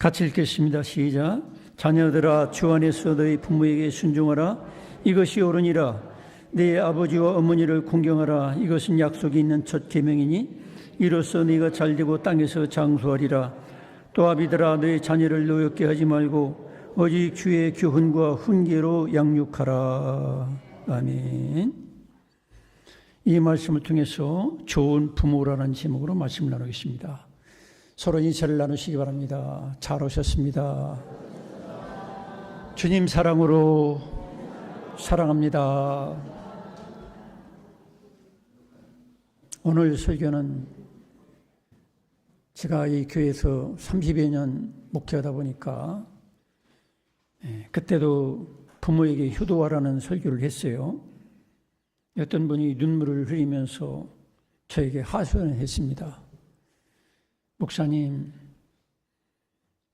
같이 읽겠습니다. 시작. 자녀들아, 주 안에서 너희 부모에게 순종하라. 이것이 옳으니라. 네 아버지와 어머니를 공경하라. 이것은 약속이 있는 첫 계명이니 이로써 네가 잘되고 땅에서 장수하리라. 또 아비들아, 너희 자녀를 노엽게 하지 말고 오직 주의 교훈과 훈계로 양육하라. 아멘. 이 말씀을 통해서 좋은 부모라는 제목으로 말씀을 나누겠습니다. 서로 인사를 나누시기 바랍니다. 잘 오셨습니다. 주님 사랑으로 사랑합니다. 오늘 설교는 제가 이 교회에서 30여 년 목회하다 보니까 그때도 부모에게 효도하라는 설교를 했어요. 어떤 분이 눈물을 흘리면서 저에게 하소연을 했습니다. 목사님,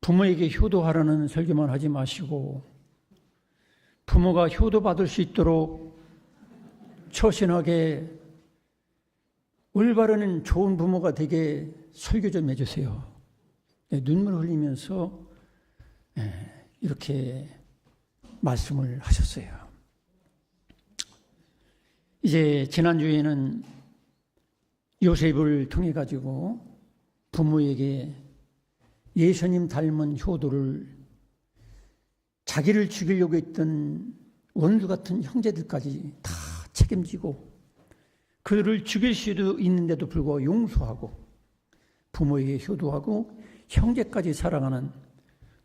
부모에게 효도하라는 설교만 하지 마시고 부모가 효도받을 수 있도록 처신하게 올바른 좋은 부모가 되게 설교 좀 해주세요. 눈물 흘리면서 이렇게 말씀을 하셨어요. 이제 지난주에는 요셉을 통해 가지고 부모에게 예수님 닮은 효도를 자기를 죽이려고 했던 원수 같은 형제들까지 다 책임지고 그를 죽일 수도 있는데도 불구하고 용서하고 부모에게 효도하고 형제까지 사랑하는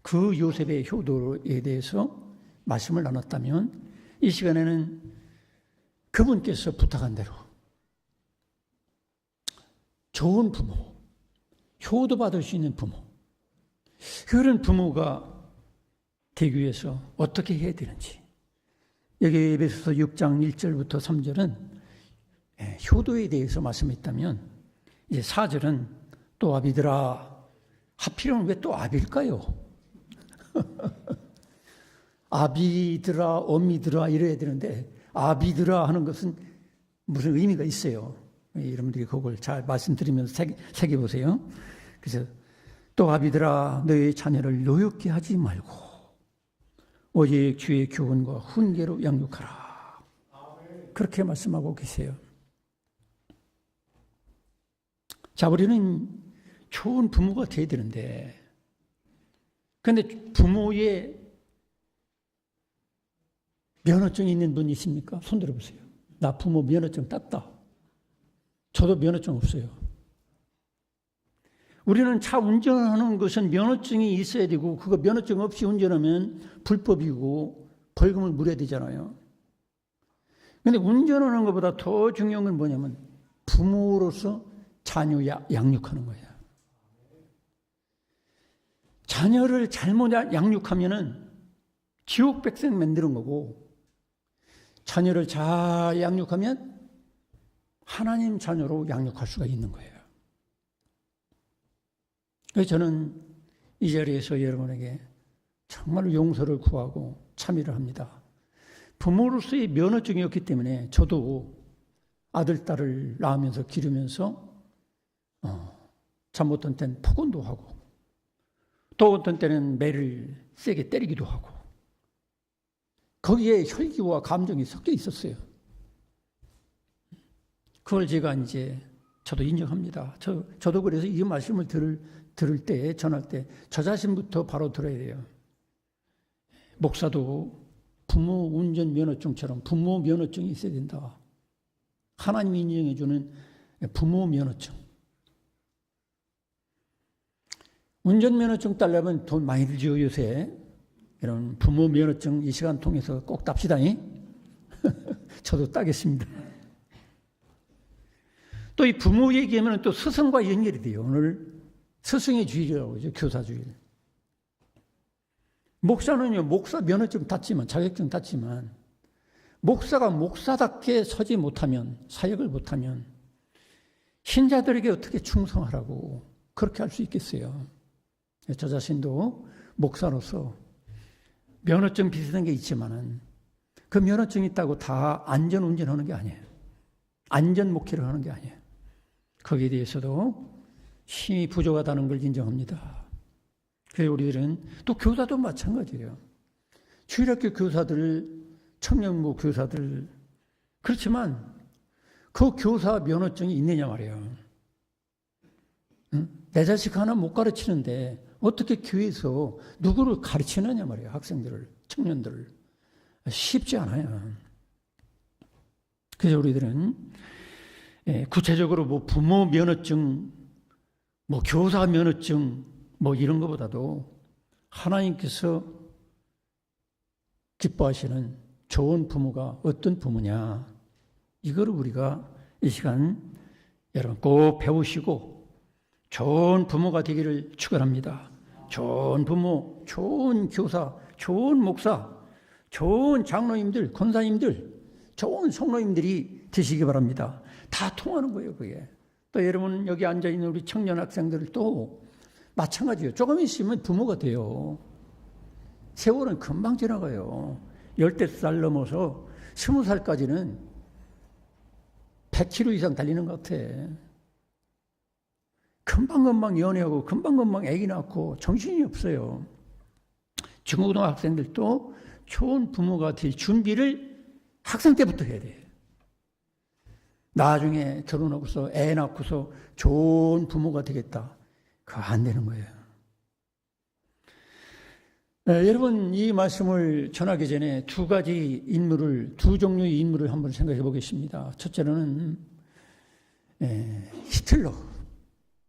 그 요셉의 효도에 대해서 말씀을 나눴다면 이 시간에는 그분께서 부탁한 대로 좋은 부모, 효도받을 수 있는 부모, 그런 부모가 되기 위해서 어떻게 해야 되는지, 여기 에베소서 6장 1절부터 3절은 효도에 대해서 말씀했다면 이제 4절은 또 아비들아, 하필이면 왜 또 아비일까요? 아비들아, 어미들아 이래야 되는데 아비들아 하는 것은 무슨 의미가 있어요. 여러분들이 그걸 잘 말씀드리면서 새겨보세요. 그래서 또 아비들아, 너희 자녀를 노엽게 하지 말고 오직 주의 교훈과 훈계로 양육하라. 그렇게 말씀하고 계세요. 자, 우리는 좋은 부모가 되어야 되는데, 그런데 부모의 면허증이 있는 분 있습니까? 손 들어보세요. 나 부모 면허증 땄다. 저도 면허증 없어요. 우리는 차 운전하는 것은 면허증이 있어야 되고 그거 면허증 없이 운전하면 불법이고 벌금을 물어야 되잖아요. 그런데 운전하는 것보다 더 중요한 건 뭐냐면 부모로서 자녀 양육하는 거예요. 자녀를 잘못 양육하면은 지옥 백성 만드는 거고, 자녀를 잘 양육하면 하나님 자녀로 양육할 수가 있는 거예요. 그래서 저는 이 자리에서 여러분에게 정말 용서를 구하고 참여를 합니다. 부모로서의 면허증이 없기 때문에 저도 아들, 딸을 낳으면서 기르면서 잘못한 때는 폭언도 하고 또 어떤 때는 매를 세게 때리기도 하고 거기에 혈기와 감정이 섞여 있었어요. 그걸 제가 이제 저도 인정합니다. 저도 그래서 이 말씀을 들을 때, 전할 때 저 자신부터 바로 들어야 돼요. 목사도 부모 운전 면허증처럼 부모 면허증이 있어야 된다. 하나님이 인정해 주는 부모 면허증. 운전 면허증 따려면 돈 많이 들죠, 요새. 이런 부모 면허증 이 시간 통해서 꼭 땁시다. 저도 따겠습니다. 또 이 부모 얘기하면 또 스승과 연결이 돼요. 오늘 스승의 주일이라고 그러죠. 교사 주일. 목사는요, 목사 면허증 땄지만, 자격증 땄지만, 목사가 목사답게 서지 못하면, 사역을 못하면, 신자들에게 어떻게 충성하라고 그렇게 할 수 있겠어요. 저 자신도 목사로서 면허증 비슷한 게 있지만은 그 면허증 있다고 다 안전 운전하는 게 아니에요. 안전 목회를 하는 게 아니에요. 거기에 대해서도 힘이 부족하다는 걸 인정합니다. 그래서 우리들은 또 교사도 마찬가지예요. 주일학교 교사들, 청년부 교사들, 그렇지만 그 교사 면허증이 있느냐 말이에요. 응? 내 자식 하나 못 가르치는데 어떻게 교회에서 누구를 가르치느냐 말이에요. 학생들을, 청년들을. 쉽지 않아요. 그래서 우리들은 구체적으로 뭐 부모 면허증, 뭐 교사 면허증, 뭐 이런 것보다도 하나님께서 기뻐하시는 좋은 부모가 어떤 부모냐, 이거를 우리가 이 시간 여러분 꼭 배우시고 좋은 부모가 되기를 축원합니다. 좋은 부모, 좋은 교사, 좋은 목사, 좋은 장로님들, 권사님들, 좋은 성로님들이 되시기 바랍니다. 다 통하는 거예요, 그게. 또 여러분 여기 앉아있는 우리 청년 학생들도 마찬가지예요. 조금 있으면 부모가 돼요. 세월은 금방 지나가요. 10살 넘어서 20살까지는 100km 이상 달리는 것 같아. 금방금방 연애하고 금방금방 아기 낳고 정신이 없어요. 중고등학생들도 좋은 부모가 될 준비를 학생 때부터 해야 돼. 나중에 결혼하고서 애 낳고서 좋은 부모가 되겠다. 그거 안 되는 거예요. 네, 여러분 이 말씀을 전하기 전에 두 종류의 인물을 한번 생각해 보겠습니다. 첫째로는 히틀러,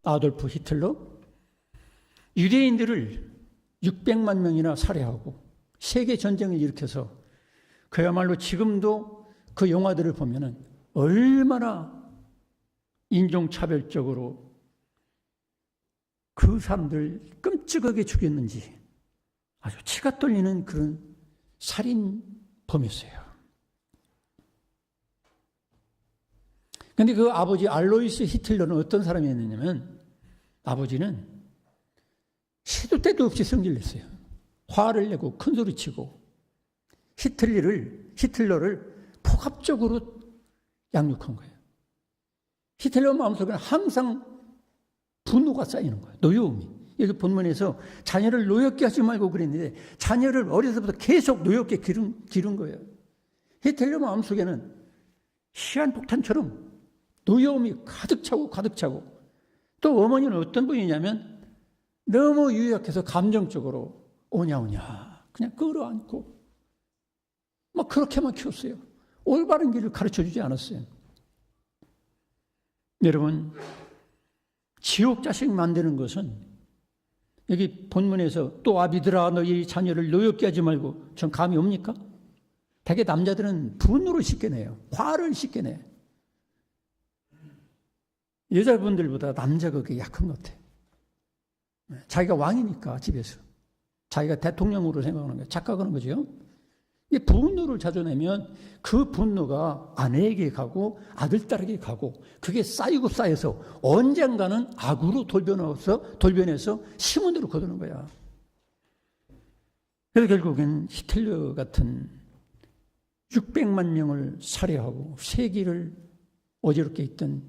아돌프 히틀러. 유대인들을 600만 명이나 살해하고 세계 전쟁을 일으켜서 그야말로 지금도 그 영화들을 보면은 얼마나 인종차별적으로 그 사람들 끔찍하게 죽였는지 아주 치가 떨리는 그런 살인범이었어요. 그런데 그 아버지 알로이스 히틀러는 어떤 사람이었느냐면 아버지는 시도 때도 없이 성질냈어요. 화를 내고 큰소리치고 히틀러를 폭압적으로 양육한 거예요. 히틀러 마음속에는 항상 분노가 쌓이는 거예요. 노여움이. 여기 본문에서 자녀를 노엽게 하지 말고 그랬는데 자녀를 어려서부터 계속 노엽게 기른 거예요. 히틀러 마음속에는 시한폭탄처럼 노여움이 가득 차고 또 어머니는 어떤 분이냐면 너무 유약해서 감정적으로 오냐 그냥 끌어안고 막 그렇게만 키웠어요. 올바른 길을 가르쳐주지 않았어요. 여러분 지옥 자식 만드는 것은 여기 본문에서 또 아비들아 너희 자녀를 노엽게 하지 말고 전 감이 옵니까? 대개 남자들은 분노를 쉽게 내요. 화를 쉽게 내. 여자분들보다 남자가 그게 약한 것 같아요. 자기가 왕이니까 집에서 자기가 대통령으로 생각하는 거예요. 착각하는 거죠. 이 분노를 자주 내면 그 분노가 아내에게 가고 아들딸에게 가고 그게 쌓여서 언젠가는 악으로 돌변해서 시몬으로 거두는 거야. 그래서 결국엔 히틀러 같은 600만 명을 살해하고 세계를 어지럽게 있던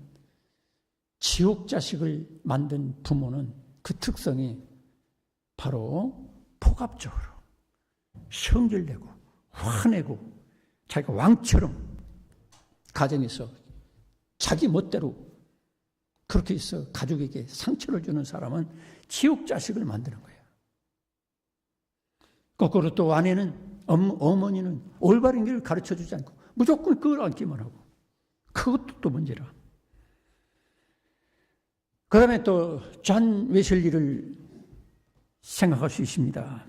지옥 자식을 만든 부모는 그 특성이 바로 폭압적으로 성질내고 화내고 자기가 왕처럼 가정에서 자기 멋대로 그렇게 있어 가족에게 상처를 주는 사람은 지옥 자식을 만드는 거예요. 거꾸로 또 아내는 어머니는 올바른 길을 가르쳐주지 않고 무조건 끌어안기만 하고 그것도 또 문제라. 그 다음에 또 존 웨슬리를 생각할 수 있습니다.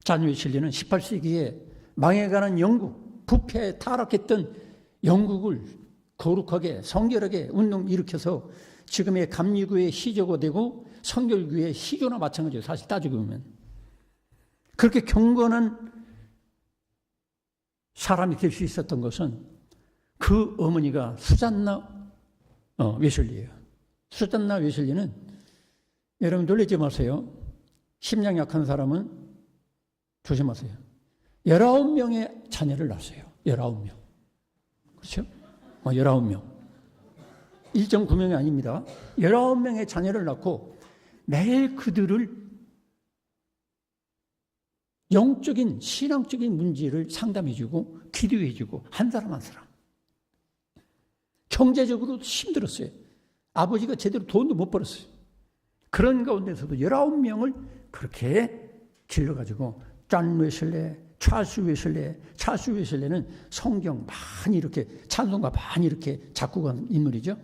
존 웨슬리는 18세기에 망해가는 영국, 부패에 타락했던 영국을 거룩하게 성결하게 운동 일으켜서 지금의 감리교의 시조가 되고 성결교의 시조나 마찬가지예요. 사실 따지고 보면. 그렇게 경건한 사람이 될 수 있었던 것은 그 어머니가 수잔나 웨슬리예요. 수잔나 웨슬리는 여러분 놀라지 마세요. 심장 약한 사람은 조심하세요. 19명의 자녀를 낳았어요. 19명. 그렇죠? 19명. 1.9명이 아닙니다. 19명의 자녀를 낳고 매일 그들을 영적인 신앙적인 문제를 상담해주고 기도해주고 한 사람 한 사람. 경제적으로도 힘들었어요. 아버지가 제대로 돈도 못 벌었어요. 그런 가운데서도 19명을 그렇게 길러가지고 존 웨슬레, 찰스 웨슬레는 성경 많이 이렇게 찬송가 많이 이렇게 작곡한 인물이죠.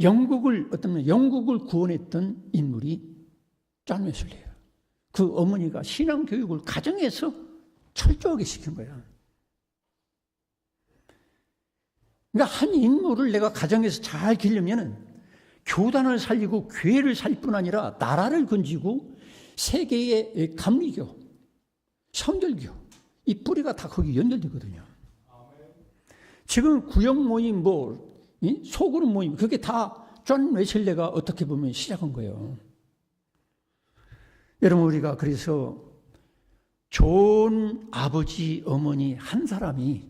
영국을 구원했던 인물이 존 웨슬레예요. 그 어머니가 신앙 교육을 가정에서 철저하게 시킨 거예요. 그러니까 한 인물을 내가 가정에서 잘 기르면은 교단을 살리고 교회를 살 뿐 아니라 나라를 건지고 세계의 감리교, 성결교, 이 뿌리가 다 거기 연결되거든요. 지금 구역 모임, 소그룹 모임, 그게 다 존 웨슬레가 어떻게 보면 시작한 거예요. 여러분, 우리가 그래서 좋은 아버지, 어머니 한 사람이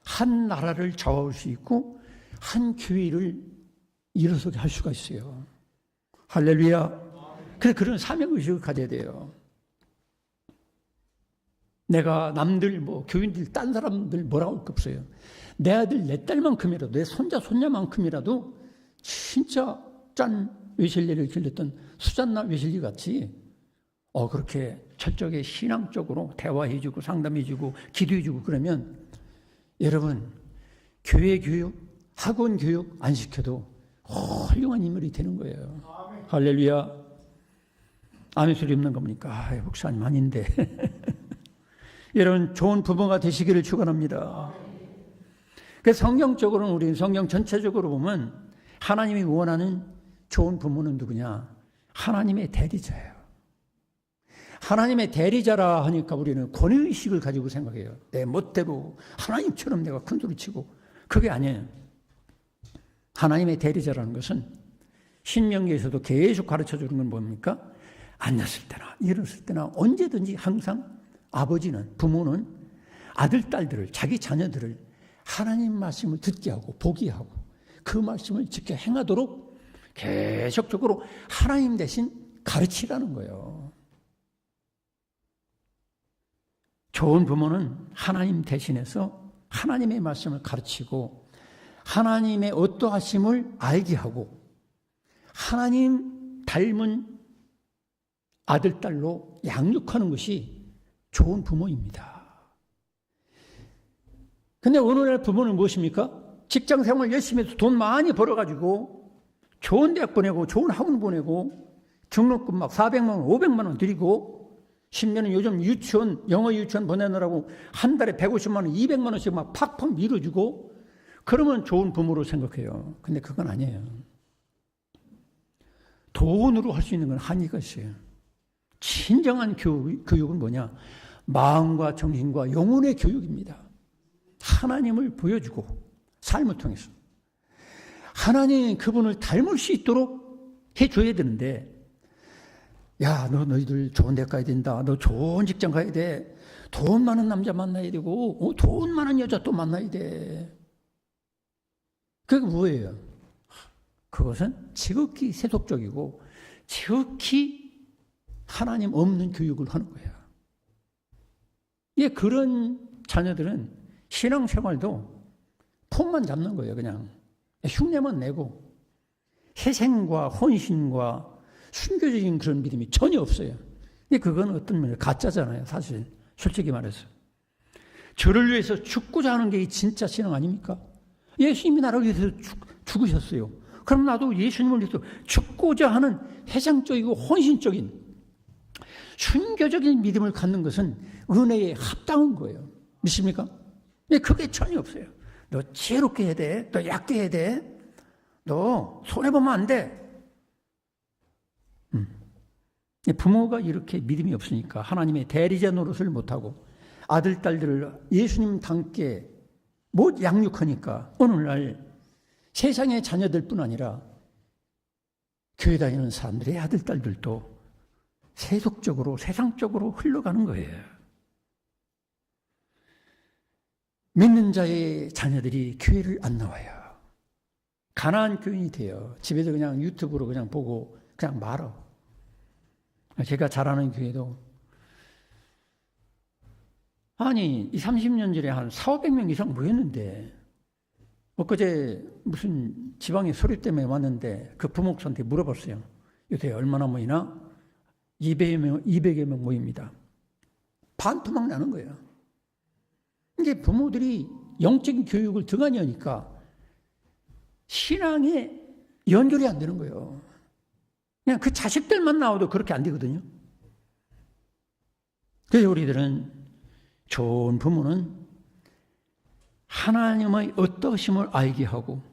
한 나라를 좌우할 수 있고 한 교회를 일어서게 할 수가 있어요. 할렐루야. 그래서 그런 사명의식을 가져야 돼요. 내가 남들 교인들 딴 사람들 뭐라고 할 거 없어요. 내 아들 내 딸만큼이라도 내 손자 손녀만큼이라도 진짜 존 웨슬리를 길렀던 수잔나 웨슬리 같이 그렇게 철저하게 신앙적으로 대화해주고 상담해주고 기도해주고 그러면 여러분 교회 교육, 학원 교육 안 시켜도 훌륭한 인물이 되는 거예요. 아멘. 할렐루야. 아멘 소리 없는 겁니까? 목사님 아닌데. 여러분 좋은 부모가 되시기를 축원합니다. 그래서 성경적으로는 우리 성경 전체적으로 보면 하나님이 원하는 좋은 부모는 누구냐? 하나님의 대리자예요. 하나님의 대리자라 하니까 우리는 권위의식을 가지고 생각해요. 내 멋대로 하나님처럼 내가 큰소리 치고. 그게 아니에요. 하나님의 대리자라는 것은 신명기에서도 계속 가르쳐주는 건 뭡니까? 앉았을 때나 일었을 때나 언제든지 항상 아버지는, 부모는 아들, 딸들을, 자기 자녀들을 하나님 말씀을 듣게 하고 보게 하고 그 말씀을 지켜 행하도록 계속적으로 하나님 대신 가르치라는 거예요. 좋은 부모는 하나님 대신해서 하나님의 말씀을 가르치고 하나님의 어떠하심을 알게 하고 하나님 닮은 아들, 딸로 양육하는 것이 좋은 부모입니다. 근데 오늘날 부모는 무엇입니까? 직장 생활 열심히 해서 돈 많이 벌어가지고 좋은 대학 보내고 좋은 학원 보내고 등록금 막 400만 원, 500만 원 드리고 심지어는 요즘 유치원, 영어 유치원 보내느라고 한 달에 150만 원, 200만 원씩 막 팍팍 밀어주고 그러면 좋은 부모로 생각해요. 근데 그건 아니에요. 돈으로 할 수 있는 건 한계가 있어요. 진정한 교육은 뭐냐? 마음과 정신과 영혼의 교육입니다. 하나님을 보여주고 삶을 통해서 하나님 그분을 닮을 수 있도록 해줘야 되는데 야, 너희들 좋은 데 가야 된다. 너 좋은 직장 가야 돼. 돈 많은 남자 만나야 되고 돈 많은 여자 또 만나야 돼. 그게 뭐예요? 그것은 지극히 세속적이고 지극히 하나님 없는 교육을 하는 거예요. 예, 그런 자녀들은 신앙생활도 폼만 잡는 거예요. 그냥 흉내만 내고 희생과 헌신과 순교적인 그런 믿음이 전혀 없어요. 근데 그건 어떤 면에서 가짜잖아요. 사실 솔직히 말해서 저를 위해서 죽고자 하는 게 진짜 신앙 아닙니까? 예수님이 나를 위해서 죽으셨어요. 그럼 나도 예수님을 위해서 죽고자 하는 해상적이고 헌신적인 순교적인 믿음을 갖는 것은 은혜에 합당한 거예요. 믿습니까? 그게 전혀 없어요. 너 지혜롭게 해야 돼. 너 얕게 해야 돼. 너 손해보면 안 돼. 부모가 이렇게 믿음이 없으니까 하나님의 대리자 노릇을 못하고 아들, 딸들을 예수님 닮게 못 양육하니까 오늘날 세상의 자녀들뿐 아니라 교회 다니는 사람들의 아들, 딸들도 세속적으로 세상적으로 흘러가는 거예요. 믿는 자의 자녀들이 교회를 안 나와요. 가난한 교인이 돼요. 집에서 그냥 유튜브로 그냥 보고 그냥 말어. 제가 잘 아는 교회도 아니, 이 30년 전에 한 400~500명 이상 모였는데, 엊그제 무슨 지방에 소리 때문에 왔는데 그 부목사한테 물어봤어요. 요새 얼마나 모이나? 200여 명 모입니다. 반토막 나는 거예요. 이게 부모들이 영적인 교육을 등한히 하니까 신앙에 연결이 안 되는 거예요. 그냥 그 자식들만 나와도 그렇게 안 되거든요. 그래서 우리들은 좋은 부모는 하나님의 어떠심을 알게 하고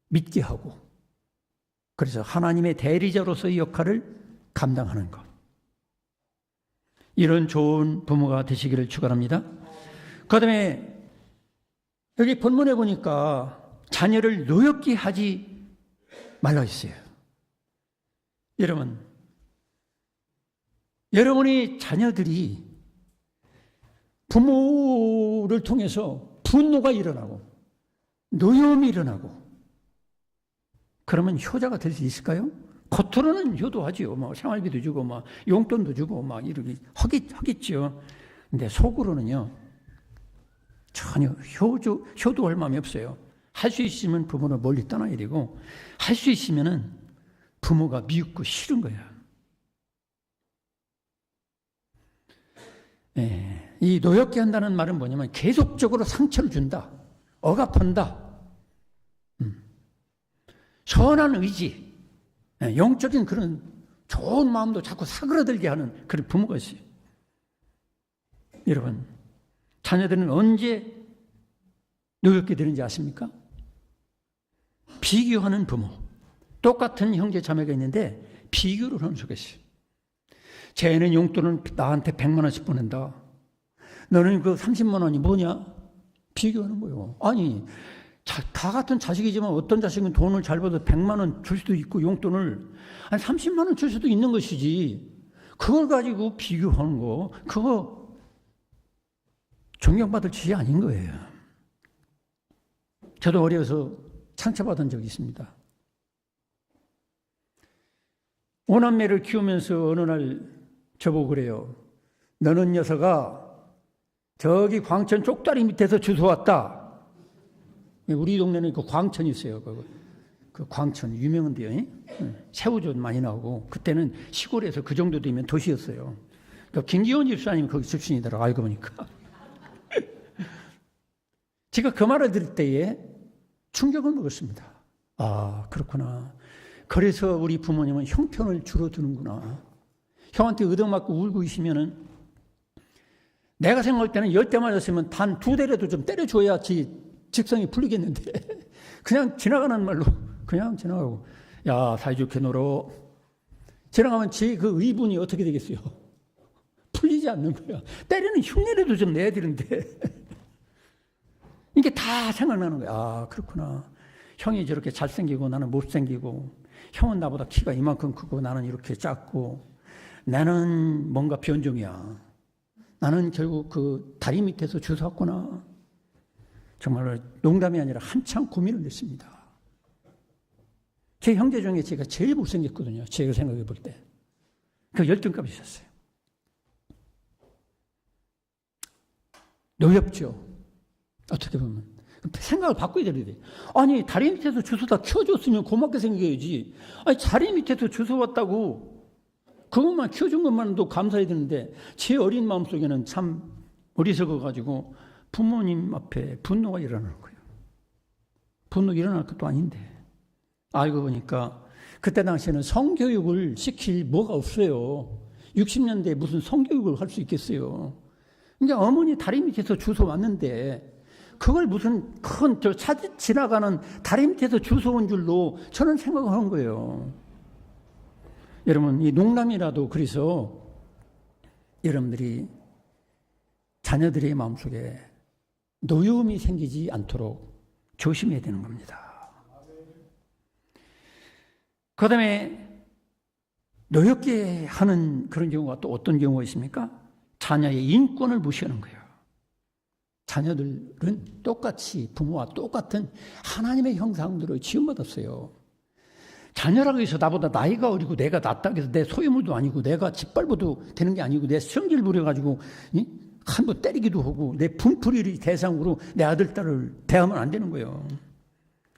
믿게 하고 그래서 하나님의 대리자로서의 역할을 감당하는 것. 이런 좋은 부모가 되시기를 축원합니다. 그다음에 여기 본문에 보니까 자녀를 노엽게 하지 말라 했어요. 여러분, 여러분의 자녀들이 부모를 통해서 분노가 일어나고 노여움이 일어나고 그러면 효자가 될 수 있을까요? 겉으로는 효도하지요. 뭐 생활비도 주고 막 용돈도 주고 막 이렇게 하겠죠. 근데 속으로는요 전혀 효도할 마음이 없어요. 할 수 있으면 부모를 멀리 떠나야 되고 할 수 있으면은 부모가 미흡고 싫은 거야. 예, 이 노엽게 한다는 말은 뭐냐면 계속적으로 상처를 준다, 억압한다. 선한 의지, 영적인 그런 좋은 마음도 자꾸 사그라들게 하는 그런 부모가 있어요. 여러분, 자녀들은 언제 노엽게 되는지 아십니까? 비교하는 부모. 똑같은 형제 자매가 있는데 비교를 하는 속에 있어요. 쟤는 용돈을 나한테 100만 원씩 보낸다. 너는 그 30만 원이 뭐냐? 비교하는 거예요. 아니, 다 같은 자식이지만 어떤 자식은 돈을 잘 벌어서 100만 원 줄 수도 있고 용돈을 한 30만 원 줄 수도 있는 것이지. 그걸 가지고 비교하는 거, 그거 존경받을 짓이 아닌 거예요. 저도 어려서 상처받은 적이 있습니다. 오남매를 키우면서 어느 날 저보고 그래요. 너는 녀석아 저기 광천 쪽다리 밑에서 주워왔다. 우리 동네는 그 광천이 있어요. 그 광천 유명한데요. 새우젓 많이 나오고 그때는 시골에서 그 정도 되면 도시였어요. 그러니까 김기원 집사님이 거기 출신이더라고 알고 보니까. 제가 그 말을 들을 때에 충격을 먹었습니다. 아 그렇구나. 그래서 우리 부모님은 형편을 주로 두는구나. 형한테 얻어맞고 울고 있으면은 내가 생각할 때는 10대 맞았으면 단 2대라도 좀 때려줘야지 직성이 풀리겠는데 그냥 지나가는 말로 그냥 지나가고 야 사이좋게 놀어. 지나가면 제 그 의분이 어떻게 되겠어요? 풀리지 않는 거야. 때리는 흉내라도 좀 내야 되는데 이게 다 생각나는 거야. 아 그렇구나. 형이 저렇게 잘생기고 나는 못생기고 형은 나보다 키가 이만큼 크고 나는 이렇게 작고 나는 뭔가 변종이야. 나는 결국 그 다리 밑에서 주워왔구나. 정말 농담이 아니라 한참 고민을 했습니다. 제 형제 중에 제가 제일 못생겼거든요. 제가 생각해 볼 때. 그 열등감이 있었어요. 노엽죠. 어떻게 보면. 생각을 바꿔야 되는데. 아니, 다리 밑에서 주워다 키워줬으면 고맙게 생각해야지. 아니, 다리 밑에서 주워왔다고 그것만 키워준 것만도 감사해야 되는데 제 어린 마음속에는 참 어리석어가지고 부모님 앞에 분노가 일어나는 거예요. 분노가 일어날 것도 아닌데. 알고 보니까 그때 당시에는 성교육을 시킬 뭐가 없어요. 60년대에 무슨 성교육을 할 수 있겠어요. 그러니까 어머니 다리 밑에서 주워왔는데 그걸 무슨 큰 지나가는 다리 밑에서 주워온 줄로 저는 생각을 한 거예요. 여러분 이 농담이라도 그래서 여러분들이 자녀들의 마음속에 노여움이 생기지 않도록 조심해야 되는 겁니다. 그 다음에 노엽게 하는 그런 경우가 또 어떤 경우가 있습니까? 자녀의 인권을 무시하는 거예요. 자녀들은 똑같이 부모와 똑같은 하나님의 형상대로 지음받았어요. 자녀라고 해서 나보다 나이가 어리고 내가 낫다고 해서 내 소유물도 아니고 내가 짓밟아도 되는 게 아니고 내 성질 부려가지고 한번 때리기도 하고 내 분풀이를 대상으로 내 아들, 딸을 대하면 안 되는 거예요.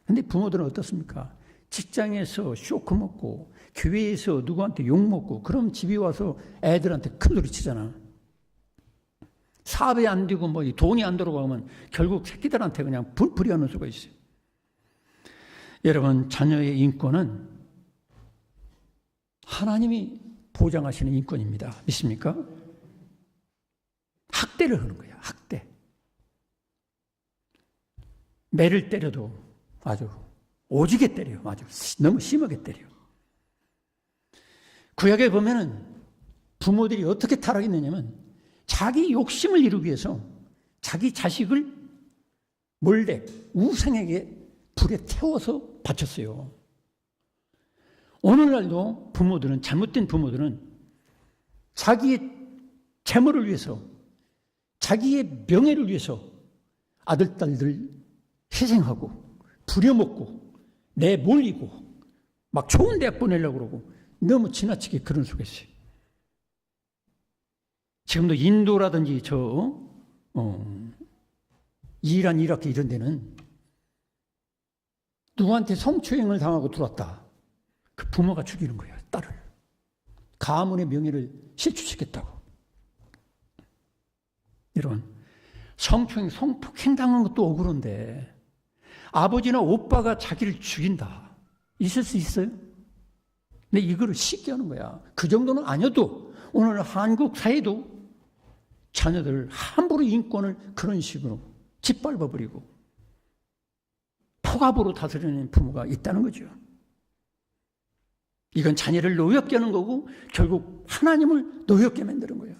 근데 부모들은 어떻습니까? 직장에서 쇼크 먹고 교회에서 누구한테 욕 먹고 그럼 집에 와서 애들한테 큰 소리 치잖아. 사업이 안 되고 뭐 돈이 안 들어가면 결국 새끼들한테 그냥 분풀이하는 수가 있어요. 여러분, 자녀의 인권은 하나님이 보장하시는 인권입니다. 믿습니까? 학대를 하는 거야. 학대. 매를 때려도 아주 오지게 때려요. 아주 너무 심하게 때려요. 구약에 보면은 부모들이 어떻게 타락했느냐면 자기 욕심을 이루기 위해서 자기 자식을 몰래 우상에게 불에 태워서 바쳤어요. 오늘날도 부모들은, 잘못된 부모들은 자기의 재물을 위해서, 자기의 명예를 위해서 아들, 딸들 희생하고 부려먹고 내몰리고 막 좋은 대학 보내려고 그러고 너무 지나치게 그런 수가 있어요. 지금도 인도라든지 이란, 이라크 이런 데는 누구한테 성추행을 당하고 들어왔다. 그 부모가 죽이는 거야, 딸을. 가문의 명예를 실추시켰다고. 이런 성추행, 성폭행 당한 것도 억울한데 아버지나 오빠가 자기를 죽인다. 있을 수 있어요? 근데 이거를 쉽게 하는 거야. 그 정도는 아니어도 오늘 한국 사회도 자녀들 함부로 인권을 그런 식으로 짓밟아버리고 폭압으로 다스리는 부모가 있다는 거죠. 이건 자녀를 노엽게 하는 거고 결국 하나님을 노엽게 만드는 거예요.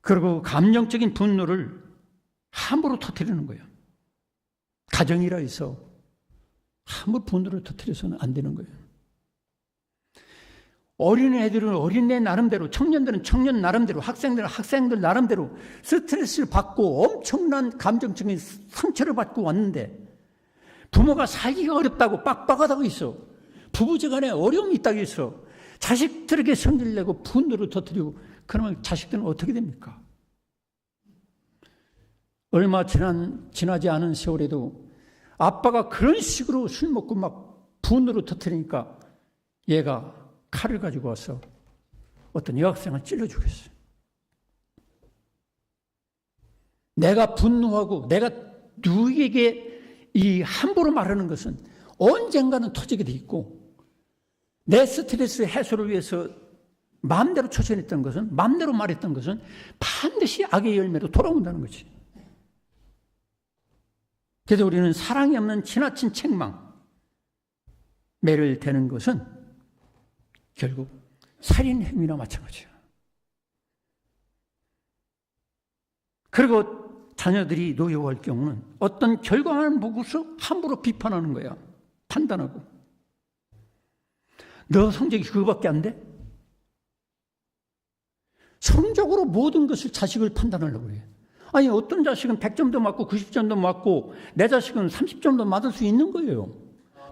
그리고 감정적인 분노를 함부로 터뜨리는 거예요. 가정이라 해서 함부로 분노를 터뜨려서는 안 되는 거예요. 어린애들은 어린애 나름대로, 청년들은 청년 나름대로, 학생들은 학생들 나름대로 스트레스를 받고 엄청난 감정적인 상처를 받고 왔는데 부모가 살기가 어렵다고 빡빡하다고 있어. 부부지간에 어려움이 있다고 있어. 자식들에게 성질을 내고 분노를 터뜨리고 그러면 자식들은 어떻게 됩니까? 얼마 지나지 않은 세월에도 아빠가 그런 식으로 술 먹고 막 분노를 터뜨리니까 얘가 칼을 가지고 와서 어떤 여학생을 찔러 죽였어요. 내가 분노하고 내가 누구에게 이 함부로 말하는 것은 언젠가는 터지게 돼 있고 내 스트레스 해소를 위해서 마음대로 초전했던 것은, 마음대로 말했던 것은 반드시 악의 열매로 돌아온다는 거지. 그래서 우리는 사랑이 없는 지나친 책망, 매를 대는 것은 결국 살인 행위나 마찬가지야. 그리고 자녀들이 노여워할 경우는 어떤 결과만 보고서 함부로 비판하는 거야. 판단하고. 너 성적이 그거밖에 안 돼? 성적으로 모든 것을 자식을 판단하려고 해요. 아니 어떤 자식은 100점도 맞고 90점도 맞고 내 자식은 30점도 맞을 수 있는 거예요.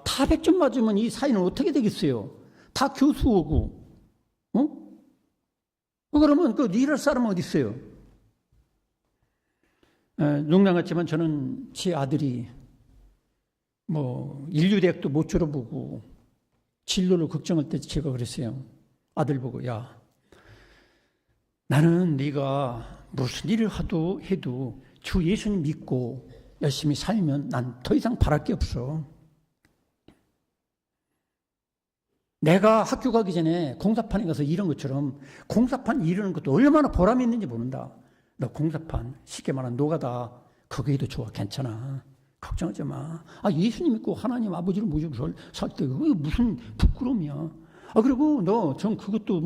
다 100점 맞으면 이 사이는 어떻게 되겠어요? 다 교수고, 그러면 그 일할 사람은 어디 있어요? 농담 같지만 저는 제 아들이 인류대학도 못 졸업하고 진로를 걱정할 때 제가 그랬어요. 아들 보고, 야, 나는 네가 무슨 일을 해도 주 예수님 믿고 열심히 살면 난 더 이상 바랄 게 없어. 내가 학교 가기 전에 공사판에 가서 일한 것처럼 공사판 일하는 것도 얼마나 보람이 있는지 모른다. 너 공사판, 쉽게 말하면 노가다, 거기에도 좋아, 괜찮아. 걱정하지 마. 예수님 믿고 하나님 아버지를 모시고 살 때 그게 무슨 부끄러움이야. 그리고 너 전 그것도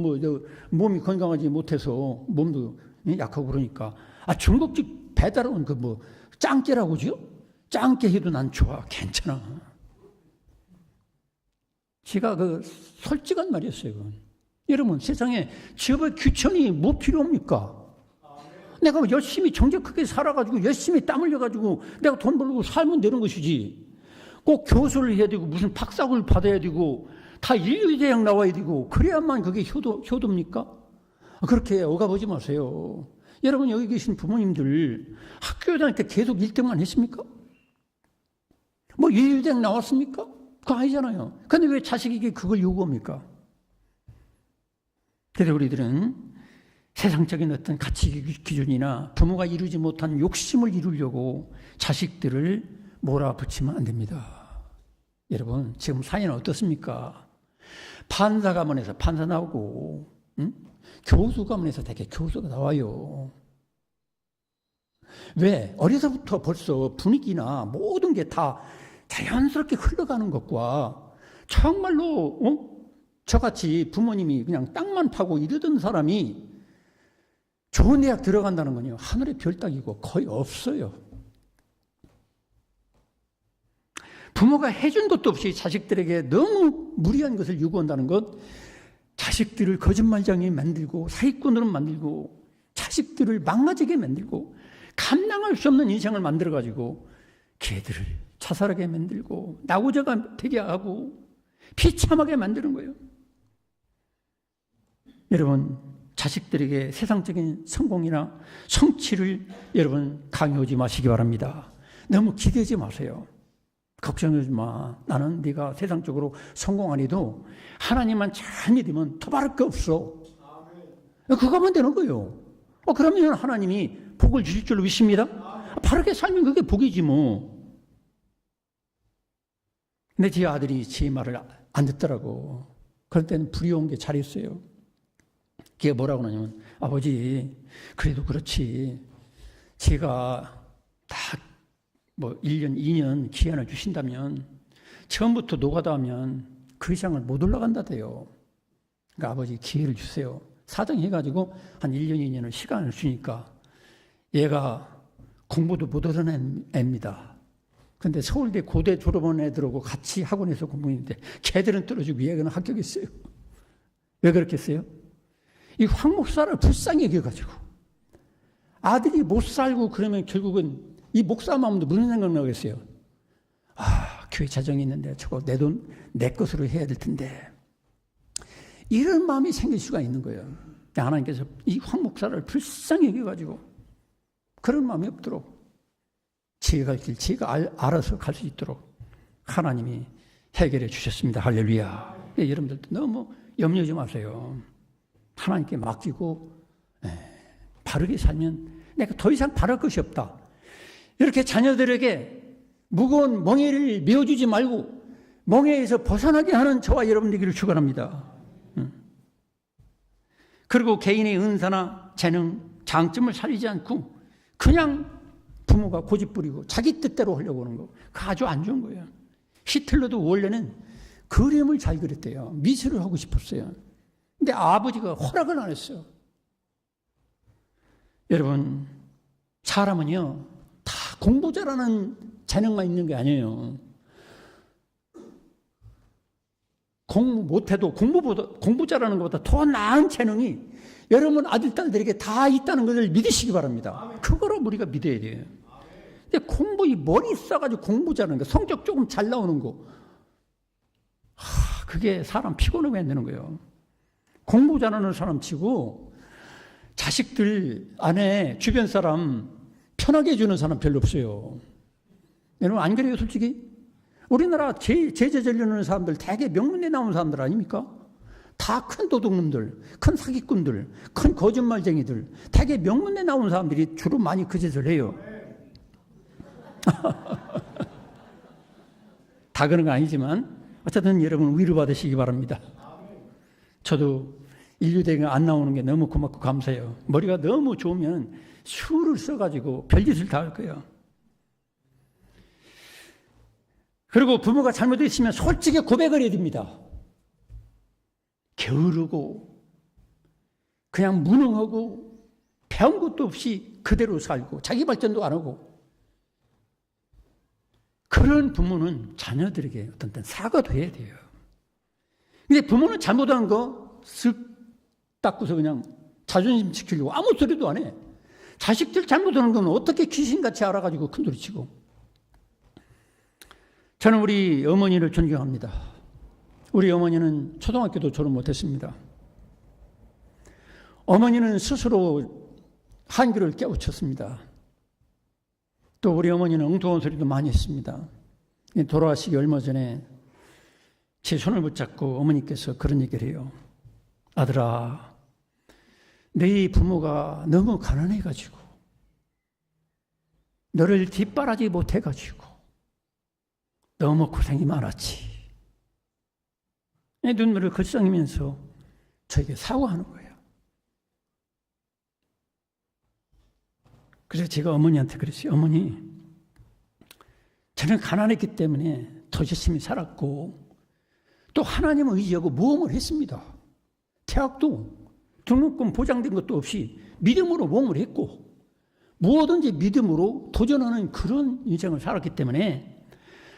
몸이 건강하지 못해서 몸도 약하고 그러니까 중국집 배달 온 짱깨라고 그러죠? 짱깨 해도 난 좋아, 괜찮아. 제가 솔직한 말이었어요. 그건. 여러분, 세상에 지업의 귀천이 뭐 필요합니까? 내가 열심히 정직하게 살아가지고 열심히 땀 흘려가지고 내가 돈 벌고 살면 되는 것이지. 꼭 교수를 해야 되고 무슨 박사학위를 받아야 되고 다 인류대학 나와야 되고 그래야만 그게 효도입니까? 그렇게 억압하지 마세요. 여러분, 여기 계신 부모님들 학교 다닐 때 계속 1등만 했습니까? 뭐 예일대학 나왔습니까? 그거 아니잖아요. 근데 왜 자식에게 그걸 요구합니까? 그래서 우리들은 세상적인 어떤 가치 기준이나 부모가 이루지 못한 욕심을 이루려고 자식들을 몰아붙이면 안 됩니다. 여러분, 지금 사회는 어떻습니까? 판사 가문에서 판사 나오고, 교수 가문에서 되게 교수가 나와요. 왜? 어려서부터 벌써 분위기나 모든 게 다 자연스럽게 흘러가는 것과 정말로 저같이 부모님이 그냥 땅만 파고 이러던 사람이 좋은 대학 들어간다는 건요, 하늘의 별 따기고 거의 없어요. 부모가 해준 것도 없이 자식들에게 너무 무리한 것을 요구한다는 것, 자식들을 거짓말쟁이 만들고 사기꾼으로 만들고 자식들을 망가지게 만들고 감당할 수 없는 인생을 만들어가지고 걔들을 자살하게 만들고 나고자가 되게 하고 비참하게 만드는 거예요. 여러분, 자식들에게 세상적인 성공이나 성취를 여러분 강요하지 마시기 바랍니다. 너무 기대지 마세요. 걱정하지 마. 나는 네가 세상적으로 성공 안 해도 하나님만 잘 믿으면 더 바랄 게 없어. 그거 하면 되는 거예요. 그러면 하나님이 복을 주실 줄로 믿습니다. 바르게 살면 그게 복이지 뭐. 근데 제 아들이 제 말을 안 듣더라고. 그럴 때는 두려운 게 잘했어요. 걔가 뭐라고 하냐면, 아버지, 그래도 그렇지. 제가 다 1년, 2년 기한을 주신다면, 처음부터 노가다 하면 그 이상을 못 올라간다대요. 그러니까 아버지 기회를 주세요. 사정해가지고 한 1년, 2년을 시간을 주니까 얘가 공부도 못하는 애입니다. 근데 서울대 고대 졸업한 애들하고 같이 학원에서 공부했는데 걔들은 떨어지고 얘는 합격했어요. 왜 그렇겠어요? 이 황 목사를 불쌍히 여겨가지고 아들이 못 살고 그러면 결국은 이 목사 마음도 무슨 생각 나겠어요? 교회 자정이 있는데 저거 내 돈 내 것으로 해야 될 텐데, 이런 마음이 생길 수가 있는 거예요. 하나님께서 이 황 목사를 불쌍히 여겨가지고 그런 마음이 없도록 지혜가 갈 길 지혜가 알아서 갈 수 있도록 하나님이 해결해 주셨습니다. 할렐루야. 여러분들도 너무 염려하지 마세요. 하나님께 맡기고 바르게 살면 내가 더 이상 바랄 것이 없다. 이렇게 자녀들에게 무거운 멍에를 메어주지 말고 멍에에서 벗어나게 하는 저와 여러분 되기를 축원합니다. 그리고 개인의 은사나 재능, 장점을 살리지 않고 그냥 부모가 고집 부리고 자기 뜻대로 하려고 하는 거, 그거 아주 안 좋은 거예요. 히틀러도 원래는 그림을 잘 그렸대요. 미술을 하고 싶었어요. 근데 아버지가 허락을 안 했어요. 여러분, 사람은요, 다 공부 잘하는 재능만 있는 게 아니에요. 공부 못해도 공부 잘하는 것보다 더 나은 재능이 여러분 아들, 딸들에게 다 있다는 것을 믿으시기 바랍니다. 그거로 우리가 믿어야 돼요. 근데 공부, 이 머리 써가지고 공부 잘하는 거, 성적 조금 잘 나오는 거, 그게 사람 피곤하게 만드는 거예요. 공부 잘하는 사람 치고 자식들 안에 주변 사람 편하게 해주는 사람 별로 없어요. 여러분 안 그래요, 솔직히? 우리나라 제재 전려는 사람들 대개 명문대 나온 사람들 아닙니까? 다 큰 도둑놈들, 큰 사기꾼들, 큰 거짓말쟁이들, 대개 명문대 나온 사람들이 주로 많이 그 짓을 해요. 다 그런 거 아니지만 어쨌든 여러분 위로받으시기 바랍니다. 저도 인류대에 안 나오는 게 너무 고맙고 감사해요. 머리가 너무 좋으면 수를 써가지고 별짓을 다 할 거예요. 그리고 부모가 잘못했으면 솔직히 고백을 해야 됩니다. 게으르고 그냥 무능하고 배운 것도 없이 그대로 살고 자기 발전도 안 하고, 그런 부모는 자녀들에게 어떤 때는 사과도 해야 돼요. 근데 부모는 잘못한 거 쓱 닦고서 그냥 자존심 지키려고 아무 소리도 안 해. 자식들 잘못하는 건 어떻게 귀신같이 알아가지고 큰소리치고. 저는 우리 어머니를 존경합니다. 우리 어머니는 초등학교도 졸업 못했습니다. 어머니는 스스로 한글을 깨우쳤습니다. 또 우리 어머니는 엉뚱한 소리도 많이 했습니다. 돌아가시기 얼마 전에 제 손을 붙잡고 어머니께서 그런 얘기를 해요. 아들아, 너희 부모가 너무 가난해가지고 너를 뒷바라지 못해가지고 너무 고생이 많았지. 눈물을 글썽이면서 저에게 사과하는 거예요. 그래서 제가 어머니한테 그랬어요. 어머니, 저는 가난했기 때문에 더 열심히 살았고 또 하나님을 의지하고 모험을 했습니다. 대학도 등록금 보장된 것도 없이 믿음으로 모험을 했고 무엇든지 믿음으로 도전하는 그런 인생을 살았기 때문에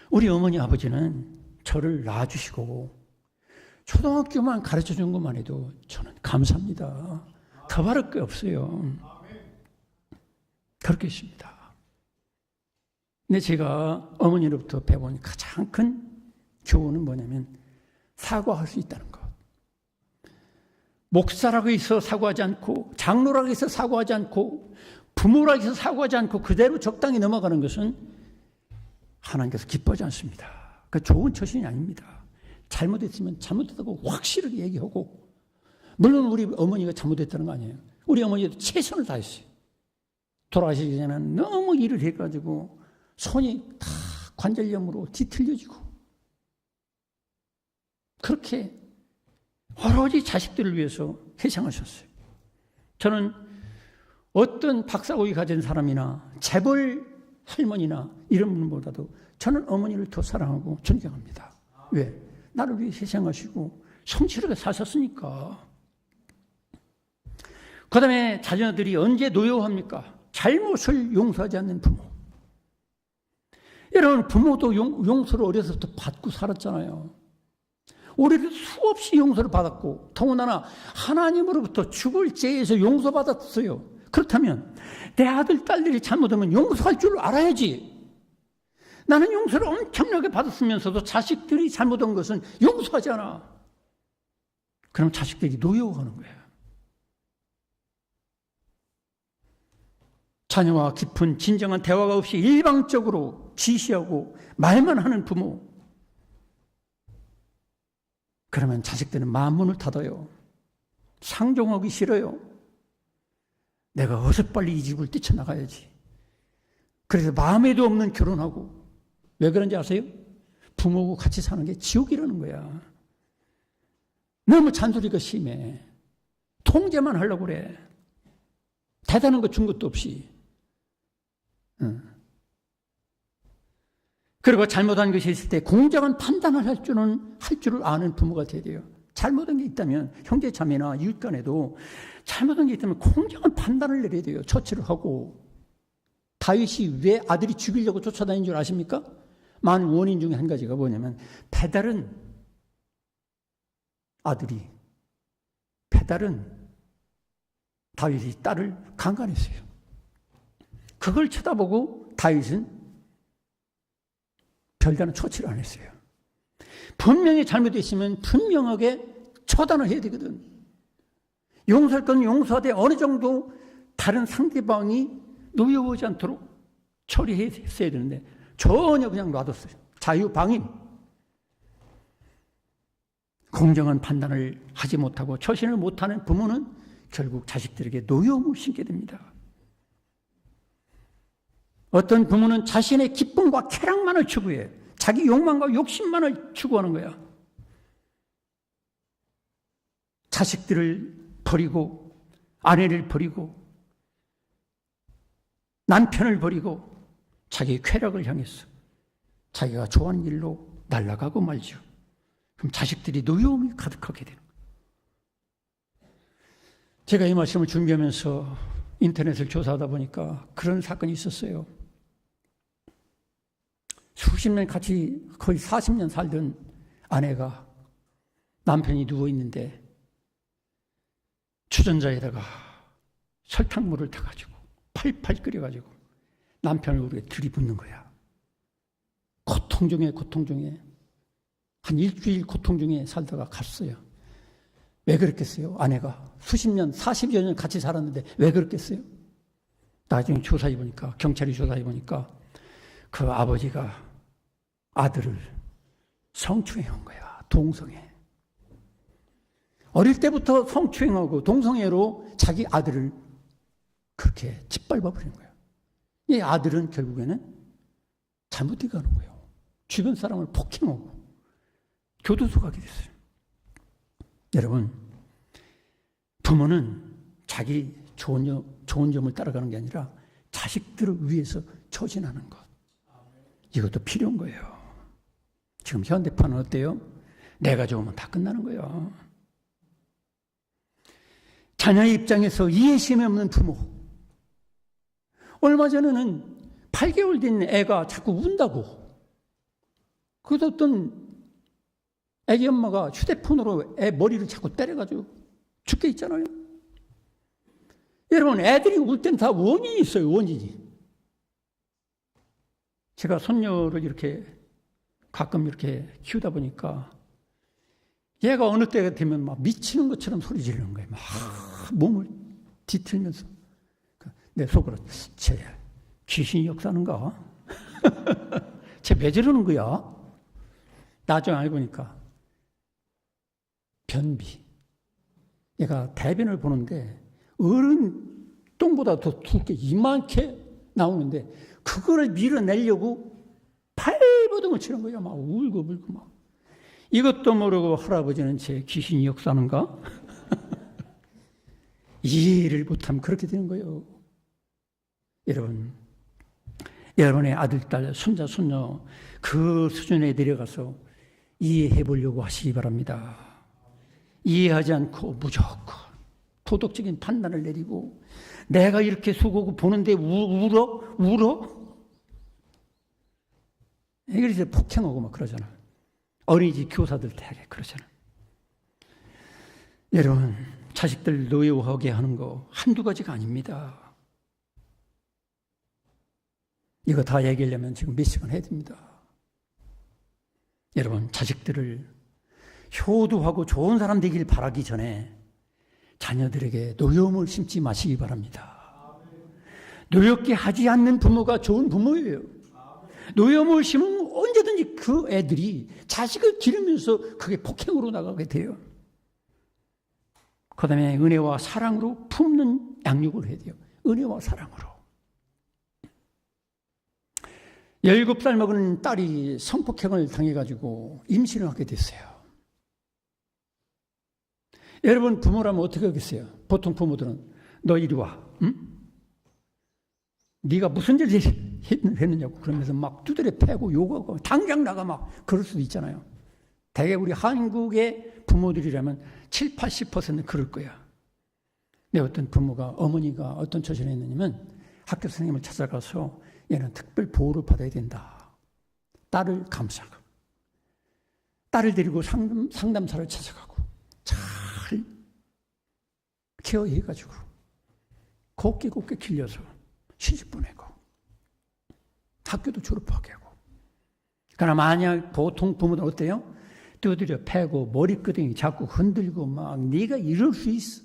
우리 어머니 아버지는 저를 낳아주시고 초등학교만 가르쳐준 것만 해도 저는 감사합니다. 더 바랄 게 없어요. 그렇게 했습니다. 근데 제가 어머니로부터 배운 가장 큰 교훈은 뭐냐면 사과할 수 있다는 것. 목사라고 해서 사과하지 않고 장로라고 해서 사과하지 않고 부모라고 해서 사과하지 않고 그대로 적당히 넘어가는 것은 하나님께서 기뻐하지 않습니다. 그 좋은 처신이 아닙니다. 잘못했으면 잘못했다고 확실하게 얘기하고, 물론 우리 어머니가 잘못했다는 거 아니에요. 우리 어머니도 최선을 다했어요. 돌아가시기 전에는 너무 일을 해가지고 손이 다 관절염으로 뒤틀려지고 그렇게 오로지 자식들을 위해서 희생하셨어요. 저는 어떤 박사학위 가진 사람이나 재벌 할머니나 이런 분보다도 저는 어머니를 더 사랑하고 존경합니다. 왜? 나를 위해 희생하시고 성실하게 사셨으니까. 그 다음에 자녀들이 언제 노여워합니까? 잘못을 용서하지 않는 부모. 여러분, 부모도 용서를 어려서부터 받고 살았잖아요. 우리도 수없이 용서를 받았고 더군다나 하나님으로부터 죽을 죄에서 용서받았어요. 그렇다면 내 아들, 딸들이 잘못하면 용서할 줄 알아야지. 나는 용서를 엄청나게 받았으면서도 자식들이 잘못한 것은 용서하지 않아. 그럼 자식들이 노여워하는 거예요. 자녀와 깊은 진정한 대화가 없이 일방적으로 지시하고 말만 하는 부모. 그러면 자식들은 마음문을 닫아요. 상종하기 싫어요. 내가 어서 빨리 이 집을 뛰쳐나가야지. 그래서 마음에도 없는 결혼하고. 왜 그런지 아세요? 부모하고 같이 사는 게 지옥이라는 거야. 너무 잔소리가 심해. 통제만 하려고 그래. 대단한 거 준 것도 없이. 그리고 잘못한 것이 있을 때 공정한 판단을 할 줄을 아는 부모가 돼야 돼요. 잘못한 게 있다면 형제 자매나 이웃 간에도 잘못한 게 있다면 공정한 판단을 내려야 돼요. 처치를 하고. 다윗이 왜 아들이 죽이려고 쫓아다닌 줄 아십니까? 많은 원인 중에 한 가지가 뭐냐면 배달은 다윗이 딸을 강간했어요. 그걸 쳐다보고 다윗은 별다른 처치를 안 했어요. 분명히 잘못했으면 분명하게 처단을 해야 되거든. 용서할 건 용서하되 어느 정도 다른 상대방이 노여워하지 않도록 처리했어야 되는데 전혀 그냥 놔뒀어요. 자유방임. 공정한 판단을 하지 못하고 처신을 못하는 부모는 결국 자식들에게 노여움을 심게 됩니다. 어떤 부모는 자신의 기쁨과 쾌락만을 추구해. 자기 욕망과 욕심만을 추구하는 거야. 자식들을 버리고 아내를 버리고 남편을 버리고 자기의 쾌락을 향해서 자기가 좋아하는 일로 날아가고 말죠. 그럼 자식들이 노여움이 가득하게 되는 거예요. 제가 이 말씀을 준비하면서 인터넷을 조사하다 보니까 그런 사건이 있었어요. 수십 년 같이 거의 40년 살던 아내가 남편이 누워있는데 주전자에다가 설탕물을 타가지고 팔팔 끓여가지고 남편 얼굴에 들이붓는 거야. 고통 중에 한 일주일 고통 중에 살다가 갔어요. 왜 그랬겠어요? 아내가 수십 년, 40여 년 같이 살았는데 왜 그랬겠어요? 나중에 조사해 보니까, 경찰이 조사해 보니까 그 아버지가 아들을 성추행한 거야. 동성애. 어릴 때부터 성추행하고 동성애로 자기 아들을 그렇게 짓밟아 버린 거야. 이 아들은 결국에는 잘못돼 가는 거예요. 주변 사람을 폭행하고 교도소 가게 됐어요. 여러분, 부모는 자기 좋은 점을 따라가는 게 아니라 자식들을 위해서 처신하는 것. 이것도 필요한 거예요. 지금 현대판은 어때요? 내가 좋으면 다 끝나는 거예요. 자녀의 입장에서 이해심이 없는 부모. 얼마 전에는 8개월 된 애가 자꾸 운다고. 그래서 어떤 애기 엄마가 휴대폰으로 애 머리를 자꾸 때려가지고 죽게 있잖아요. 여러분, 애들이 울 땐 다 원인이 있어요, 원인이. 제가 손녀를 이렇게 가끔 이렇게 키우다 보니까 얘가 어느 때가 되면 막 미치는 것처럼 소리 지르는 거예요. 막 몸을 뒤틀면서. 내 속으로, 쟤 귀신이 역사하는가? 쟤 왜 저러는 거야? 나중에 알고 보니까 변비. 얘가 대변을 보는데 어른 똥보다 더 굵게 이만게 나오는데 그거를 밀어내려고 발버둥을 치는 거예요. 막 울고 불고 막. 이것도 모르고 할아버지는 제 귀신이 역사하는가? 이해를 못하면 그렇게 되는 거예요. 여러분, 여러분의 아들, 딸, 손자, 손녀 그 수준에 내려가서 이해해 보려고 하시기 바랍니다. 이해하지 않고 무조건 도덕적인 판단을 내리고 내가 이렇게 수고하고 보는데 울어? 그래서 폭행하고 막 그러잖아. 어린이집 교사들 되게 그러잖아. 여러분, 자식들 노여워하게 하는 거 한두 가지가 아닙니다. 이거 다 얘기하려면 지금 몇 시간 해야 됩니다. 여러분, 자식들을 효도하고 좋은 사람 되길 바라기 전에 자녀들에게 노여움을 심지 마시기 바랍니다. 노엽게 하지 않는 부모가 좋은 부모예요. 노여움을 심으면 언제든지 그 애들이 자식을 기르면서 그게 폭행으로 나가게 돼요. 그 다음에 은혜와 사랑으로 품는 양육을 해야 돼요. 은혜와 사랑으로. 17살 먹은 딸이 성폭행을 당해가지고 임신을 하게 됐어요. 여러분, 부모라면 어떻게 하겠어요? 보통 부모들은 너 이리 와. 응? 네가 무슨 짓을 했느냐고 그러면서 막 두드려 패고 욕하고 당장 나가 막 그럴 수도 있잖아요. 대개 우리 한국의 부모들이라면 7, 80%는 그럴 거야. 근데 어떤 부모가, 어머니가 어떤 처신을 했느냐면 학교 선생님을 찾아가서 얘는 특별 보호를 받아야 된다. 딸을 감싸고 딸을 데리고 상담사를 찾아가고 잘 케어해가지고 곱게 길려서 시집 보내고 학교도 졸업하게 하고. 그러나 만약 보통 부모들은 어때요? 두드려 패고 머리끄댕이 자꾸 흔들고 막 네가 이럴 수 있어.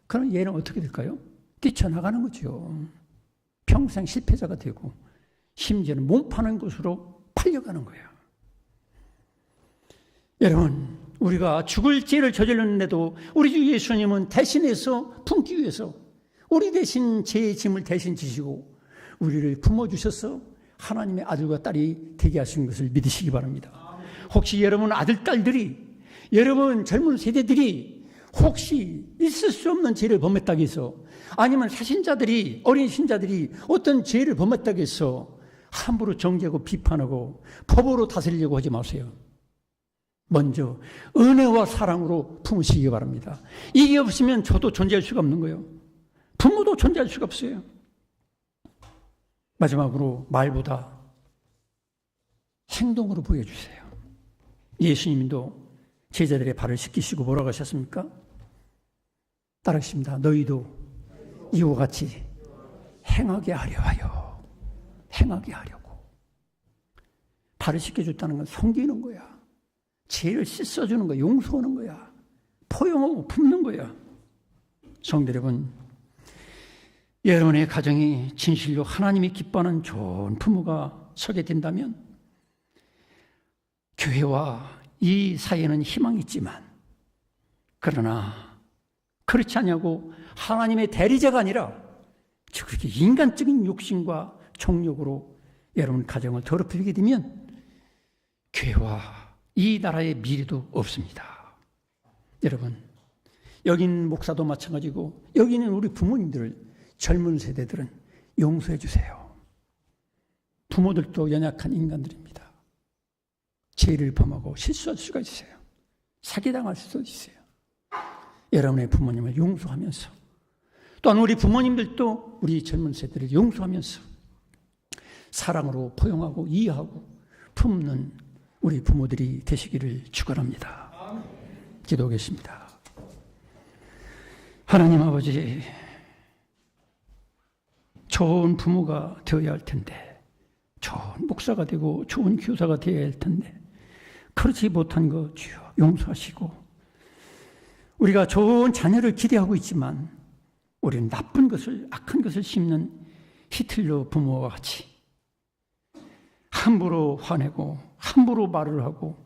그럼 얘는 어떻게 될까요? 뛰쳐나가는 거죠. 평생 실패자가 되고 심지어는 몸 파는 곳으로 팔려가는 거예요. 여러분, 우리가 죽을 죄를 저질렀는데도 우리 주 예수님은 대신해서 품기 위해서 우리 대신 죄의 짐을 대신 지시고 우리를 품어주셔서 하나님의 아들과 딸이 되게 하신 것을 믿으시기 바랍니다. 혹시 여러분 아들, 딸들이, 여러분 젊은 세대들이 혹시 있을 수 없는 죄를 범했다고 해서, 아니면 사신자들이, 어린 신자들이 어떤 죄를 범했다고 해서 함부로 정죄하고 비판하고 법으로 다스리려고 하지 마세요. 먼저 은혜와 사랑으로 품으시기 바랍니다. 이게 없으면 저도 존재할 수가 없는 거예요. 부모도 존재할 수가 없어요. 마지막으로 말보다 행동으로 보여주세요. 예수님도 제자들의 발을 씻기시고 뭐라고 하셨습니까? 따라하십니다. 너희도 이와 같이 행하게 하려 하여. 행하게 하려고. 발을 씻겨줬다는 건 섬기는 거야. 죄를 씻어주는 거야. 용서하는 거야. 포용하고 품는 거야. 성도 여러분, 여러분의 가정이 진실로 하나님이 기뻐하는 좋은 부모가 서게 된다면 교회와 이 사회는 희망이 있지만, 그러나 그렇지 않냐고 하나님의 대리자가 아니라 그렇게 인간적인 욕심과 정욕으로 여러분 가정을 더럽히게 되면 교회와 이 나라의 미래도 없습니다. 여러분, 여기 있는 목사도 마찬가지고 여기 있는 우리 부모님들, 젊은 세대들은 용서해 주세요. 부모들도 연약한 인간들입니다. 죄를 범하고 실수할 수가 있어요. 사기당할 수도 있어요. 여러분의 부모님을 용서하면서, 또한 우리 부모님들도 우리 젊은 세대를 용서하면서 사랑으로 포용하고 이해하고 품는 우리 부모들이 되시기를 축원합니다. 기도하겠습니다. 하나님 아버지, 좋은 부모가 되어야 할 텐데, 좋은 목사가 되고 좋은 교사가 되어야 할 텐데 그렇지 못한 것 주여 용서하시고, 우리가 좋은 자녀를 기대하고 있지만 우리는 나쁜 것을, 악한 것을 심는 히틀러 부모와 같이 함부로 화내고 함부로 말을 하고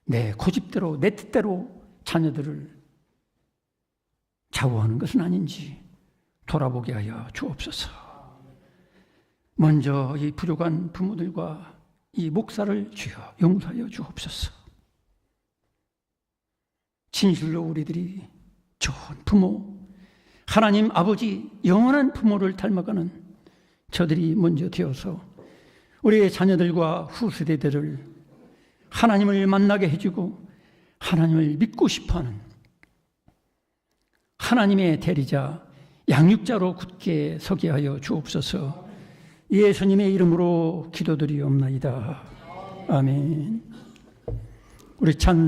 내 고집대로 내 뜻대로 자녀들을 좌우하는 것은 아닌지 돌아보게 하여 주옵소서. 먼저 이 부족한 부모들과 이 목사를 주여 용서하여 주옵소서. 진실로 우리들이 좋은 부모, 하나님 아버지 영원한 부모를 닮아가는 저들이 먼저 되어서 우리의 자녀들과 후세대들을 하나님을 만나게 해주고 하나님을 믿고 싶어하는 하나님의 대리자, 양육자로 굳게 서게 하여 주옵소서. 예수님의 이름으로 기도드리옵나이다. 아멘. 우리 찬